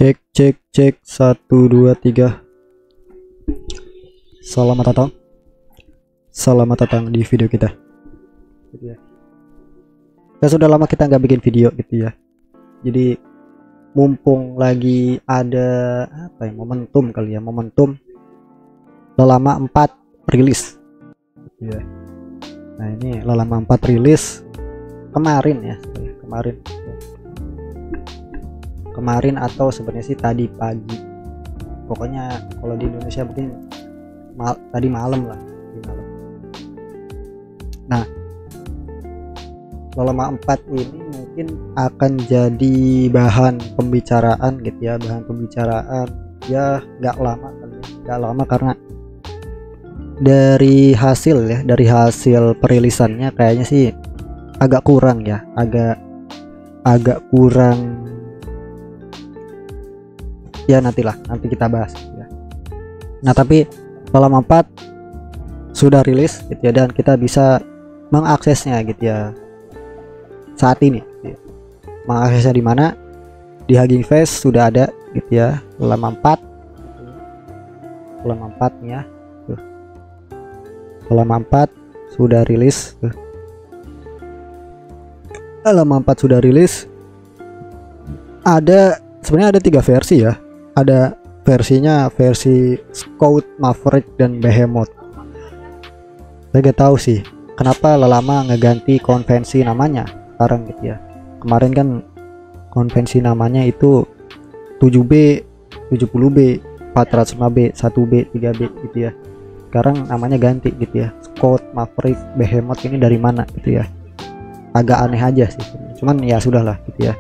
Cek cek cek 1 2 3. Selamat datang. Selamat datang di video kita. Gitu ya. Ya sudah lama kita nggak bikin video gitu ya. Jadi mumpung lagi ada apa ya, momentum kali ya, momentum Lelama 4 rilis. Gitu ya. Nah, ini Lelama 4 rilis kemarin ya, kemarin atau sebenarnya sih tadi pagi, pokoknya kalau di Indonesia mungkin tadi malam lah, Nah, Lelama 4 ini mungkin akan jadi bahan pembicaraan gitu ya, ya nggak lama karena dari hasil perilisannya kayaknya sih agak kurang ya, agak kurang ya, nanti kita bahas ya. Nah, tapi Lelama 4 sudah rilis gitu ya, dan kita bisa mengaksesnya gitu ya saat ini gitu ya. Mengaksesnya di mana? Di Hugging Face sudah ada gitu ya, Lelama 4 nya tuh. Lelama 4 sudah rilis tuh. Lelama 4 sudah rilis. Sebenarnya ada 3 versi ya. Ada versi Scout, Maverick, dan Behemoth. Saya gak tahu sih kenapa Lelama ngeganti konvensi namanya sekarang gitu ya. Kemarin kan konvensi namanya itu 7B, 70B, 405B, 1B, 3B gitu ya. Sekarang namanya ganti gitu ya. Scout, Maverick, Behemoth ini dari mana gitu ya. Agak aneh aja sih. Cuman ya sudahlah gitu ya.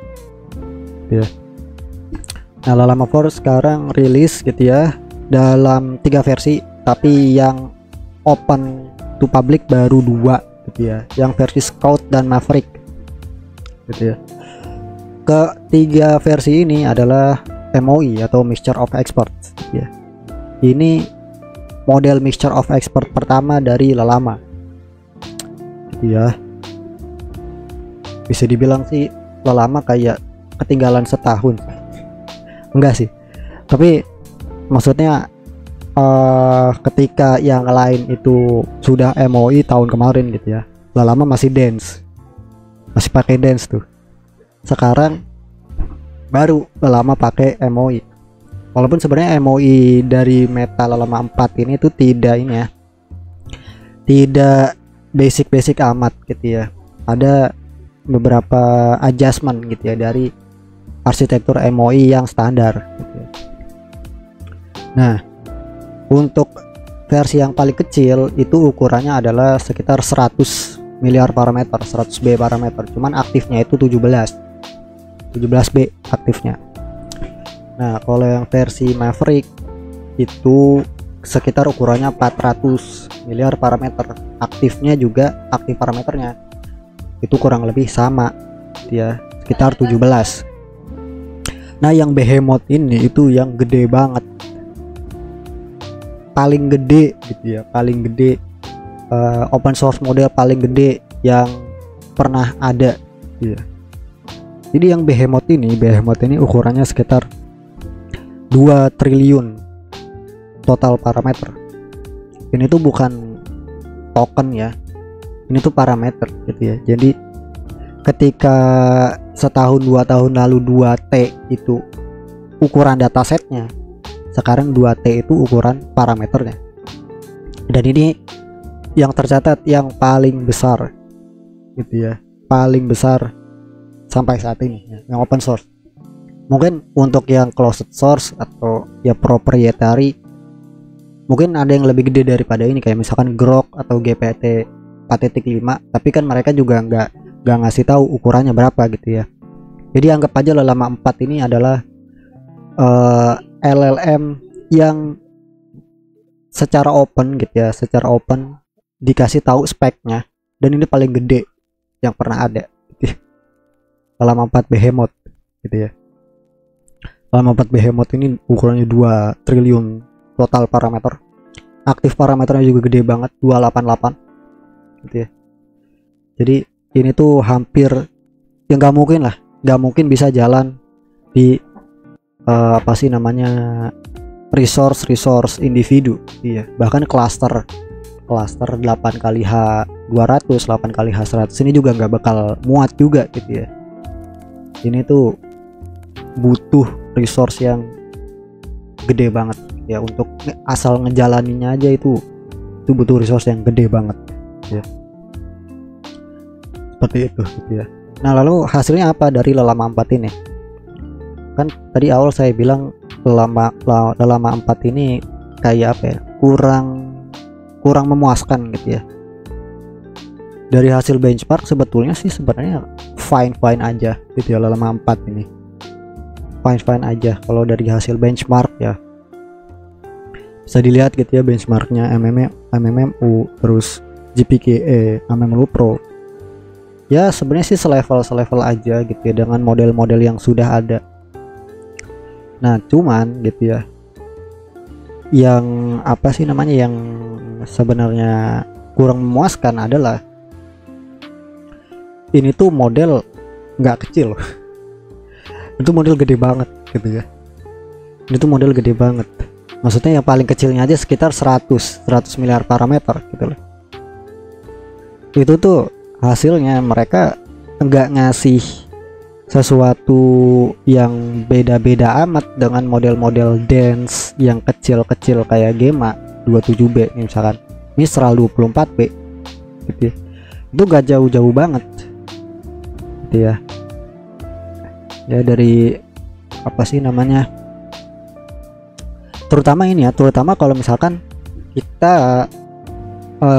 Nah, Lelama 4 sekarang rilis gitu ya dalam 3 versi, tapi yang open to public baru 2 gitu ya, yang versi Scout dan Maverick gitu ya. Ketiga versi ini adalah MOE atau Mixture of Experts gitu ya. Ini model Mixture of Expert pertama dari Lelama gitu ya. Bisa dibilang sih Lelama kayak ketinggalan setahun. Enggak sih, tapi maksudnya ketika yang lain itu sudah MOE tahun kemarin gitu ya, Lelama masih pakai dance tuh. Sekarang baru Lelama pakai MOE. Walaupun sebenarnya MOE dari meta Lelama 4 ini tuh tidak basic amat gitu ya. Ada beberapa adjustment gitu ya dari arsitektur MOE yang standar gitu ya. Nah, untuk versi yang paling kecil itu ukurannya adalah sekitar 100 miliar parameter, 100B parameter. Cuman aktifnya itu 17B aktifnya. Nah, kalau yang versi Maverick itu sekitar ukurannya 400 miliar parameter. Aktif parameternya itu kurang lebih sama ya, sekitar 17. Nah, yang Behemoth ini itu yang gede banget, paling gede gitu ya, open source model paling gede yang pernah ada gitu ya. Jadi yang Behemoth ini ukurannya sekitar 2 triliun total parameter. Ini tuh bukan token ya, ini tuh parameter gitu ya. Jadi ketika setahun 2 tahun lalu 2T itu ukuran datasetnya, sekarang 2T itu ukuran parameternya. Dan ini yang tercatat yang paling besar gitu ya, paling besar sampai saat ini ya, yang open source. Mungkin untuk yang closed source atau ya proprietary mungkin ada yang lebih gede daripada ini, kayak misalkan Grok atau GPT 4.5, tapi kan mereka juga nggak ngasih tahu ukurannya berapa gitu ya. Jadi anggap aja Lelama 4 ini adalah LLM yang secara open gitu ya, dikasih tahu speknya, dan ini paling gede yang pernah ada gitu. Lelama 4 Behemoth gitu ya. Lelama 4 Behemoth ini ukurannya 2 triliun total parameter. Aktif parameternya juga gede banget, 288 gitu ya. Jadi ini tuh hampir ya nggak mungkin bisa jalan di apa sih namanya, resource individu. Iya, bahkan cluster 8 kali H200, 8 kali H100 ini juga nggak bakal muat juga gitu ya. Ini tuh butuh resource yang gede banget ya, untuk asal ngejalaninnya aja itu butuh resource yang gede banget ya. Seperti itu gitu ya. Nah, lalu hasilnya apa dari Lelama 4 ini? Kan tadi awal saya bilang Lelama 4 ini kayak apa ya, kurang memuaskan gitu ya. Dari hasil benchmark sebetulnya sih sebenarnya fine aja gitu ya. Lelama 4 ini fine aja kalau dari hasil benchmark ya. Bisa dilihat gitu ya benchmarknya MMMU, terus GPKE, MMMU Pro. Ya sebenarnya sih selevel aja gitu ya dengan model-model yang sudah ada. Nah, cuman gitu ya, yang apa sih namanya, yang sebenarnya kurang memuaskan adalah ini tuh model nggak kecil. Itu model gede banget gitu ya. Ini tuh model gede banget. Maksudnya yang paling kecilnya aja sekitar 100 miliar parameter gitu loh. Itu tuh hasilnya mereka nggak ngasih sesuatu yang beda-beda amat dengan model-model dance yang kecil-kecil kayak Gema 27B misalkan, Mistral 24B gitu ya. Itu gak jauh-jauh banget gitu ya. Ya dari apa sih namanya, terutama kalau misalkan kita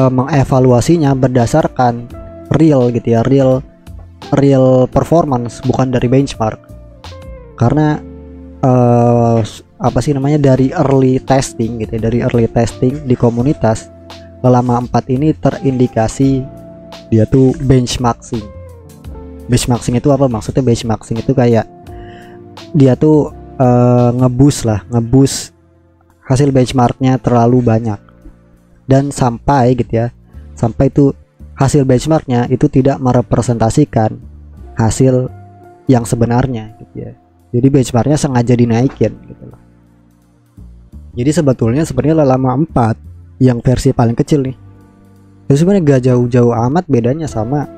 mengevaluasinya berdasarkan real gitu ya, real performance, bukan dari benchmark. Karena apa sih namanya, dari early testing gitu ya, dari early testing di komunitas, Lelama 4 ini terindikasi dia tuh benchmarking. Benchmarking itu apa maksudnya? Benchmarking itu kayak dia tuh ngeboost hasil benchmarknya terlalu banyak, dan sampai gitu ya, sampai itu hasil benchmarknya itu tidak merepresentasikan hasil yang sebenarnya gitu ya. Jadi benchmarknya sengaja dinaikin gitu loh. Jadi sebenarnya Lelama 4 yang versi paling kecil nih, itu sebenarnya gak jauh-jauh amat bedanya sama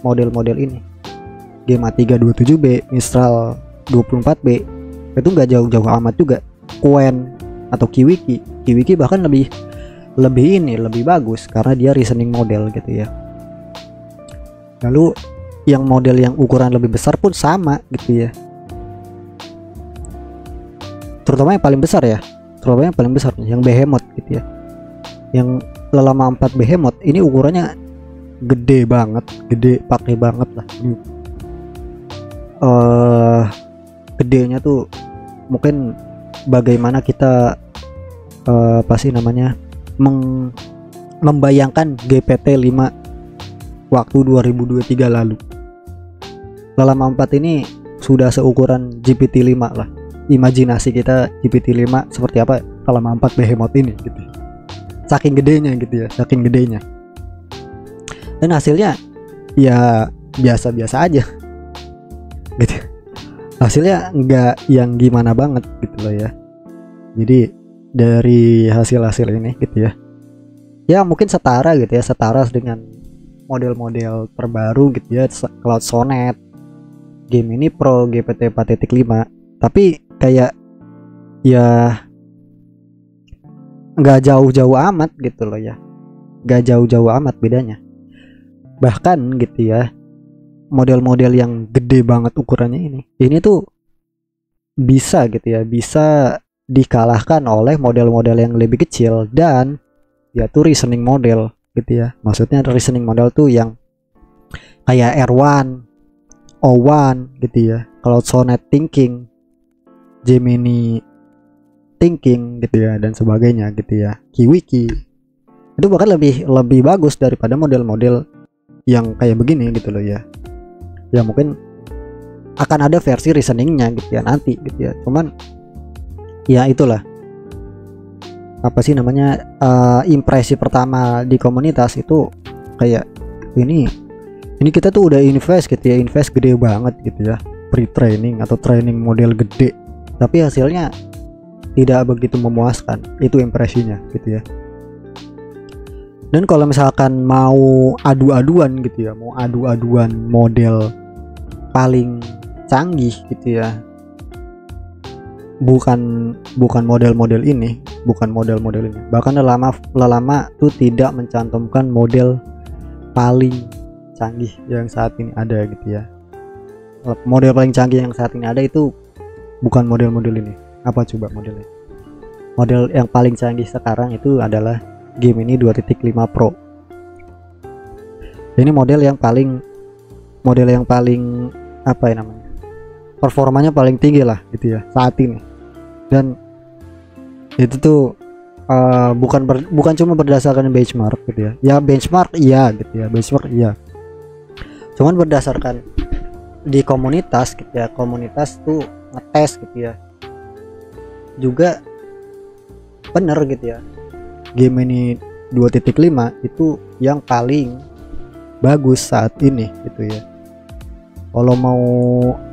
model-model ini. Gema 327B, Mistral 24B itu gak jauh-jauh amat juga. Qwen atau Kiwiki bahkan lebih bagus karena dia reasoning model gitu ya. Lalu yang model yang ukuran lebih besar pun sama gitu ya. Terutama yang paling besar yang Behemoth gitu ya. Yang Lelama 4 Behemoth ini ukurannya gede pakai banget lah. Gedenya tuh mungkin bagaimana kita apa sih namanya, membayangkan GPT-5 waktu 2023 lalu. Lelama 4 ini sudah seukuran GPT-5 lah. Imajinasi kita GPT-5 seperti apa Lelama 4 Behemoth ini gitu. Saking gedenya gitu ya, saking gedenya. Dan hasilnya ya biasa-biasa aja gitu. Hasilnya nggak yang gimana banget gitu loh ya. Jadi dari hasil ini gitu ya, ya mungkin setara dengan model-model terbaru gitu ya, Cloud Sonnet, Gemini Pro, GPT 4.5. Tapi kayak ya nggak jauh-jauh amat gitu loh ya, nggak jauh-jauh amat bedanya. Bahkan gitu ya, model-model yang gede banget ukurannya ini tuh bisa gitu ya, bisa dikalahkan oleh model-model yang lebih kecil, dan ya tuh reasoning model gitu ya. Maksudnya reasoning model tuh yang kayak R1, O1 gitu ya, Cloud Sonnet Thinking, Gemini Thinking gitu ya, dan sebagainya gitu ya. Kiwiki itu bahkan lebih bagus daripada model-model yang kayak begini gitu loh ya. Ya mungkin akan ada versi reasoningnya gitu ya nanti gitu ya. Cuman ya itulah apa sih namanya, impresi pertama di komunitas itu kayak ini kita tuh udah invest gitu ya, invest gede banget gitu ya, pre-training atau training model gede tapi hasilnya tidak begitu memuaskan. Itu impresinya gitu ya. Dan kalau misalkan mau adu-aduan gitu ya, mau adu-aduan model paling canggih gitu ya, bukan model-model ini, bahkan lama tuh tidak mencantumkan model paling canggih yang saat ini ada gitu ya. Model paling canggih yang saat ini ada itu bukan model-model ini. Apa coba modelnya? Model yang paling canggih sekarang itu adalah Gemini 2.5 Pro. Ini model yang paling apa ya namanya, performanya paling tinggi lah gitu ya saat ini. Dan itu tuh bukan cuma berdasarkan benchmark gitu ya. Ya benchmark iya gitu ya, benchmark iya. Cuman berdasarkan di komunitas gitu ya, komunitas tuh ngetes gitu ya, juga bener gitu ya. Gemini 2.5 itu yang paling bagus saat ini gitu ya. Kalau mau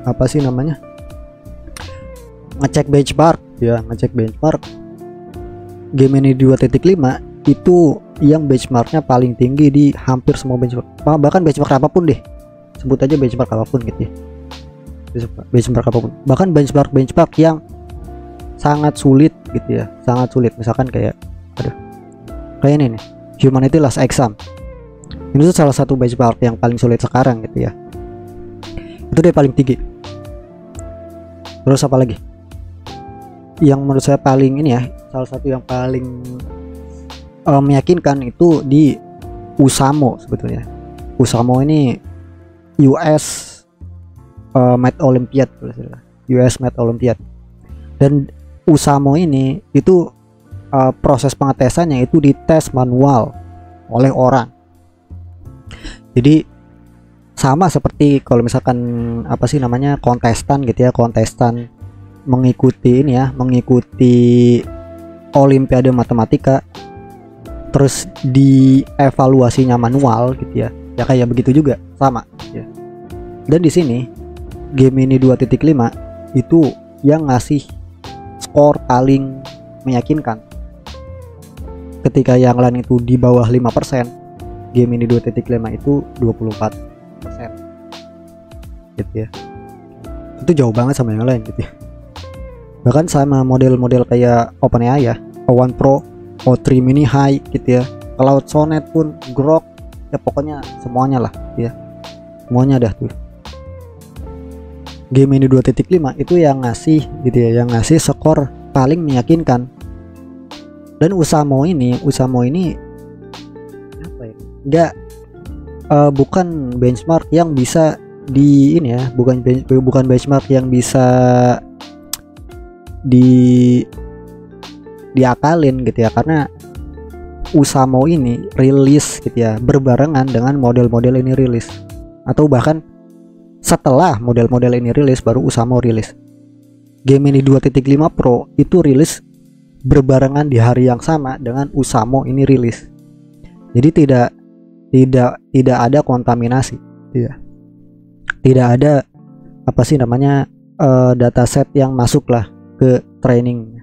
apa sih namanya, ngecek benchmark ya, Gemini 2.5 itu yang benchmarknya paling tinggi di hampir semua benchmark, bahkan benchmark apapun deh, sebut aja benchmark apapun gitu ya, benchmark apapun, bahkan benchmark yang sangat sulit gitu ya, sangat sulit, misalkan kayak ini nih, Humanity Last Exam. Ini tuh salah satu benchmark yang paling sulit sekarang gitu ya. Itu dia paling tinggi. Terus apa lagi? Yang menurut saya paling ini ya, salah satu yang paling meyakinkan itu di Usamo sebetulnya. Usamo ini US Math Olympiad, US Math Olympiad. Dan Usamo ini itu proses pengetesannya itu dites manual oleh orang. Jadi sama seperti kalau misalkan apa sih namanya, kontestan gitu ya, kontestan mengikuti ini ya, mengikuti Olimpiade Matematika, terus dievaluasinya manual gitu ya. Ya kayak begitu juga, sama ya. Dan di sini Gemini 2.5 itu yang ngasih skor paling meyakinkan. Ketika yang lain itu di bawah 5%, Gemini 2.5 itu 24% gitu ya. Itu jauh banget sama yang lain gitu ya. Bahkan sama model-model kayak OpenAI ya, O1 Pro, O3 Mini High gitu ya, Cloud Sonnet pun, Grok, ya pokoknya semuanya lah ya. Semuanya dah tuh. Gemini 2.5 itu yang ngasih gitu ya, yang ngasih skor paling meyakinkan. Dan Usamo ini apa ya, enggak bukan benchmark yang bisa di ini ya, bukan benchmark yang bisa diakalin gitu ya, karena Usamo ini rilis gitu ya berbarengan dengan model-model ini rilis, atau bahkan setelah model-model ini rilis baru Usamo rilis. Gemini 2.5 Pro itu rilis berbarengan di hari yang sama dengan Usamo ini rilis. Jadi tidak ada kontaminasi ya. Tidak ada apa sih namanya dataset yang masuk lah ke training.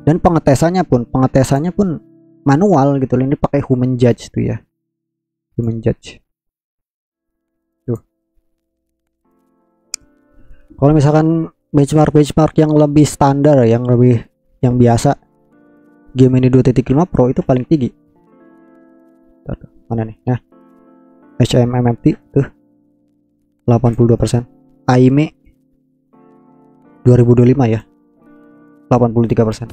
Dan pengetesannya pun manual gitu. Ini pakai human judge tuh ya. Human judge. Tuh. Kalau misalkan benchmark yang lebih standar, yang biasa, Gemini 2.5 Pro itu paling tinggi. Mana nih? Nah, HMMT tuh 82%. AIME 2025 ya 83%.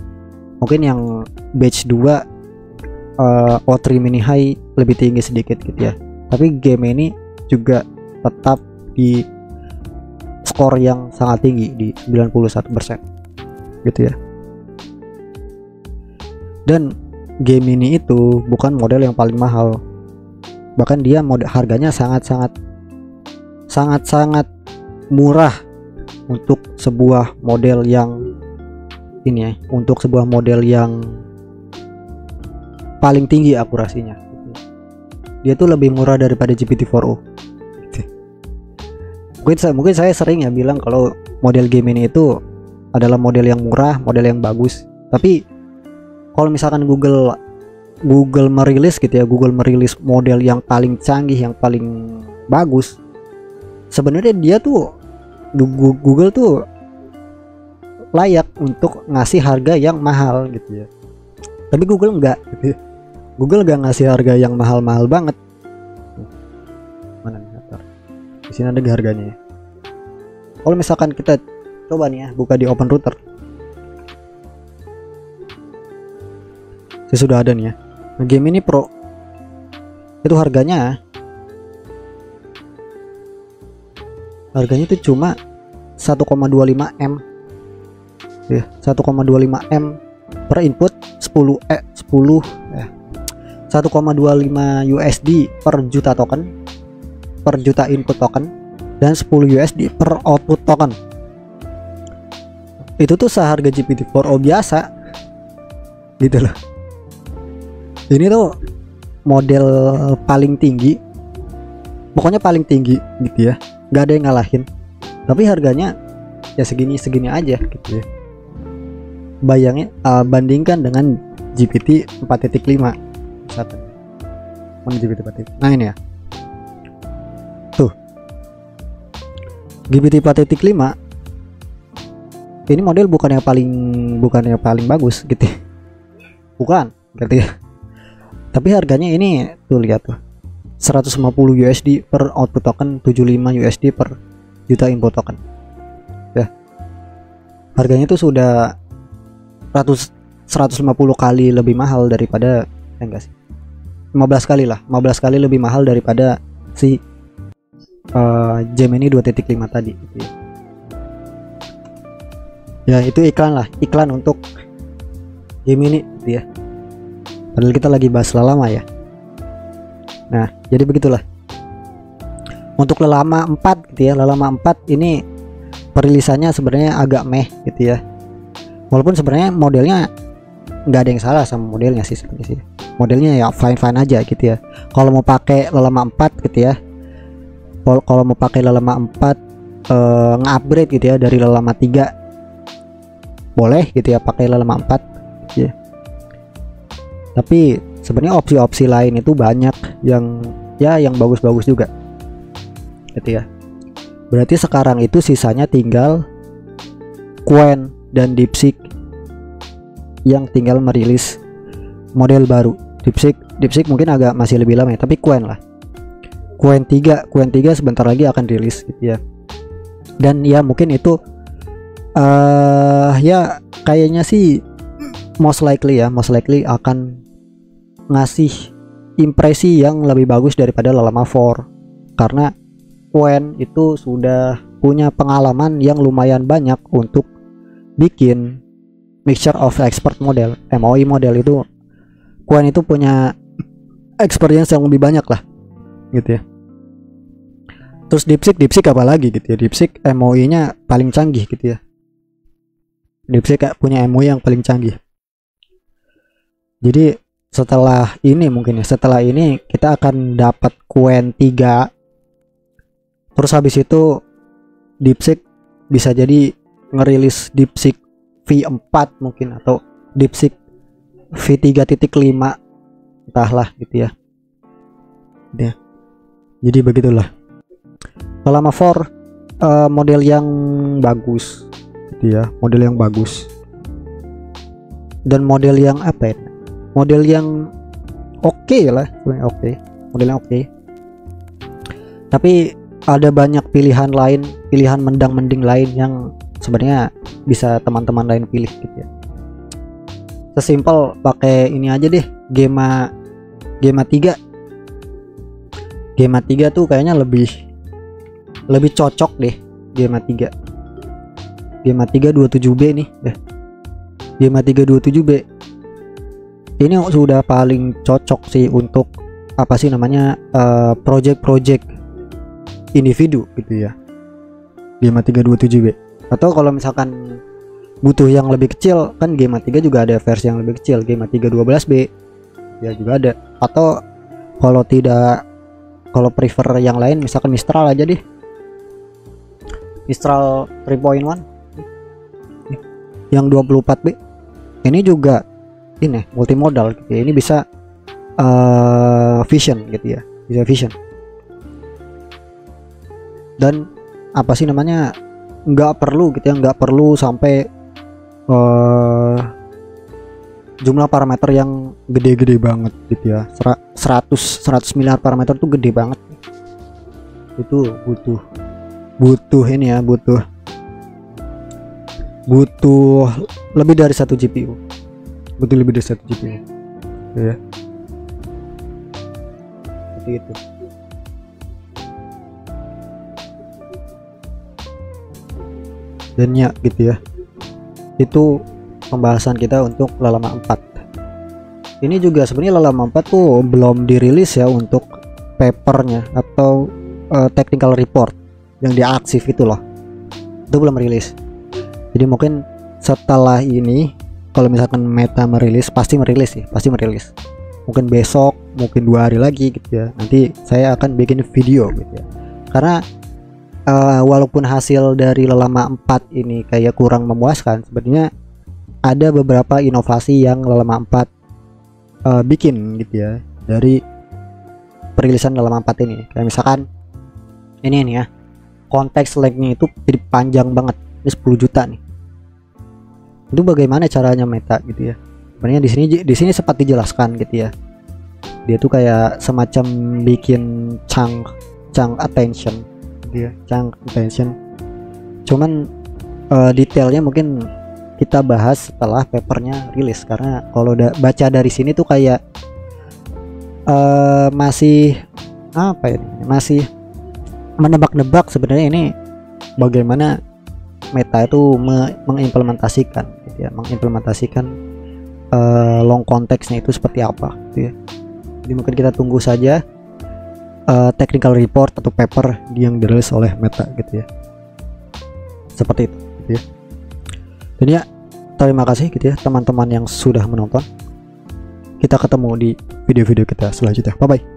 Mungkin yang batch 2 O3 Mini High lebih tinggi sedikit gitu ya. Tapi Gemini juga tetap di skor yang sangat tinggi di 91% gitu ya. Dan Gemini itu bukan model yang paling mahal, bahkan dia harganya sangat murah untuk sebuah model yang ini ya, untuk sebuah model yang paling tinggi akurasinya. Dia tuh lebih murah daripada GPT-4o. Mungkin saya sering ya bilang kalau model Gemini itu adalah model yang murah, model yang bagus. Tapi kalau misalkan Google merilis gitu ya, Google merilis model yang paling canggih, yang paling bagus, sebenarnya dia tuh Google tuh layak untuk ngasih harga yang mahal gitu ya. Tapi Google enggak gitu ya. Google enggak ngasih harga yang mahal-mahal banget. Mana nih? Di sini ada harganya ya. Kalau misalkan kita coba nih ya, buka di Open Router, saya sudah ada nih ya. Nah, game ini Pro itu harganya itu cuma 1,25 M ya, 1,25 M per input, 1,25 USD per juta token, per juta input token, dan 10 USD per output token. Itu tuh seharga GPT-4o biasa gitu loh. Ini tuh model paling tinggi, pokoknya paling tinggi gitu ya, nggak ada yang ngalahin. Tapi harganya ya segini aja gitu ya. Bayangin, bandingkan dengan GPT 4.5 satu. Mana GPT 4.5? Nah ini ya, tuh GPT 4.5 ini model bukan yang paling bagus gitu, bukan gitu ya. Tapi harganya ini tuh lihat tuh, 150 USD per output token, 75 USD per juta input token ya. Harganya tuh sudah 150 kali lebih mahal daripada enggak sih, 15 kali lebih mahal daripada si Gemini 2.5 tadi gitu ya. Ya itu iklan untuk Gemini gitu ya. Padahal kita lagi bahas Llama ya. Nah, jadi begitulah. Untuk Llama 4 gitu ya, Llama 4 ini perilisannya sebenarnya agak meh gitu ya. Walaupun sebenarnya modelnya nggak ada yang salah sama modelnya sih sebenarnya sih. Modelnya ya fine aja gitu ya. Kalau mau pakai Llama 4 gitu ya. Kalau mau pakai Llama 4 nge-upgrade gitu ya dari Llama 3, boleh gitu ya pakai Llama 4 ya. Tapi sebenarnya opsi-opsi lain itu banyak yang bagus-bagus juga gitu ya. Berarti sekarang itu sisanya tinggal Qwen dan DeepSeek yang tinggal merilis model baru. DeepSeek mungkin agak masih lebih lama ya, tapi Qwen 3 sebentar lagi akan rilis gitu ya. Dan ya mungkin itu ya kayaknya sih most likely akan ngasih impresi yang lebih bagus daripada Llama 4, karena Qwen itu sudah punya pengalaman yang lumayan banyak untuk bikin mixture of expert model, MOE model itu. Qwen itu punya experience yang lebih banyak lah gitu ya. Terus DeepSeek apalagi gitu ya, DeepSeek MOE nya paling canggih gitu ya. DeepSeek punya MOE yang paling canggih. Jadi setelah ini kita akan dapat Qwen 3. Terus habis itu DeepSeek bisa jadi ngerilis DeepSeek V4 mungkin, atau DeepSeek V3.5, entahlah gitu ya. Jadi begitulah. Llama 4 model yang bagus gitu ya, model yang bagus. Dan model yang apa ya? Model yang oke lah, modelnya oke. Tapi ada banyak pilihan mending lain yang sebenarnya bisa teman-teman lain pilih gitu ya. Sesimpel pakai ini aja deh, Gemma 3. Gemma 3 tuh kayaknya lebih cocok deh. Gemma 3 27B nih ya. Gemma 3 27B ini sudah paling cocok sih untuk apa sih namanya, project individu gitu ya. Gemma 3 27B. Atau kalau misalkan butuh yang lebih kecil, kan Gemma 3 juga ada versi yang lebih kecil, Gemma 3 12B ya juga ada. Atau kalau prefer yang lain, misalkan Mistral aja deh, Mistral 3.1 yang 24B ini juga ini multimodal gitu ya. Ini bisa vision gitu ya, bisa vision. Dan apa sih namanya, nggak perlu gitu ya, nggak perlu sampai jumlah parameter yang gede-gede banget gitu ya. 100 miliar parameter tuh gede banget. Itu butuh ini ya, butuh lebih dari satu GPU, butuh lebih dari satu GPU ya, seperti itu. Dan ya gitu ya, itu pembahasan kita untuk Llama 4. Ini juga sebenarnya Llama 4 tuh belum dirilis ya untuk papernya atau technical report yang diarsip itu loh, itu belum rilis. Jadi mungkin setelah ini kalau misalkan Meta merilis, pasti merilis sih, pasti merilis. Mungkin besok, mungkin 2 hari lagi gitu ya. Nanti saya akan bikin video gitu ya. Karena walaupun hasil dari Llama 4 ini kayak kurang memuaskan, sebenarnya ada beberapa inovasi yang Llama 4 bikin gitu ya dari perilisan Llama 4 ini. Kayak misalkan ini nih ya, konteks length-nya itu jadi panjang banget. Ini 10 juta nih. Itu bagaimana caranya Meta gitu ya. Sebenarnya di sini sempat dijelaskan gitu ya. Dia tuh kayak semacam bikin chunk attention gitu ya, chunk attention. Cuman detailnya mungkin kita bahas setelah papernya rilis, karena kalau udah baca dari sini tuh kayak masih apa ya, masih menebak-nebak sebenarnya ini bagaimana Meta itu mengimplementasikan gitu ya, mengimplementasikan long konteksnya itu seperti apa gitu ya. Jadi mungkin kita tunggu saja technical report atau paper yang dirilis oleh Meta gitu ya, seperti itu gitu ya. Dan ya, terima kasih gitu ya teman-teman yang sudah menonton. Kita ketemu di video-video kita selanjutnya. Bye bye.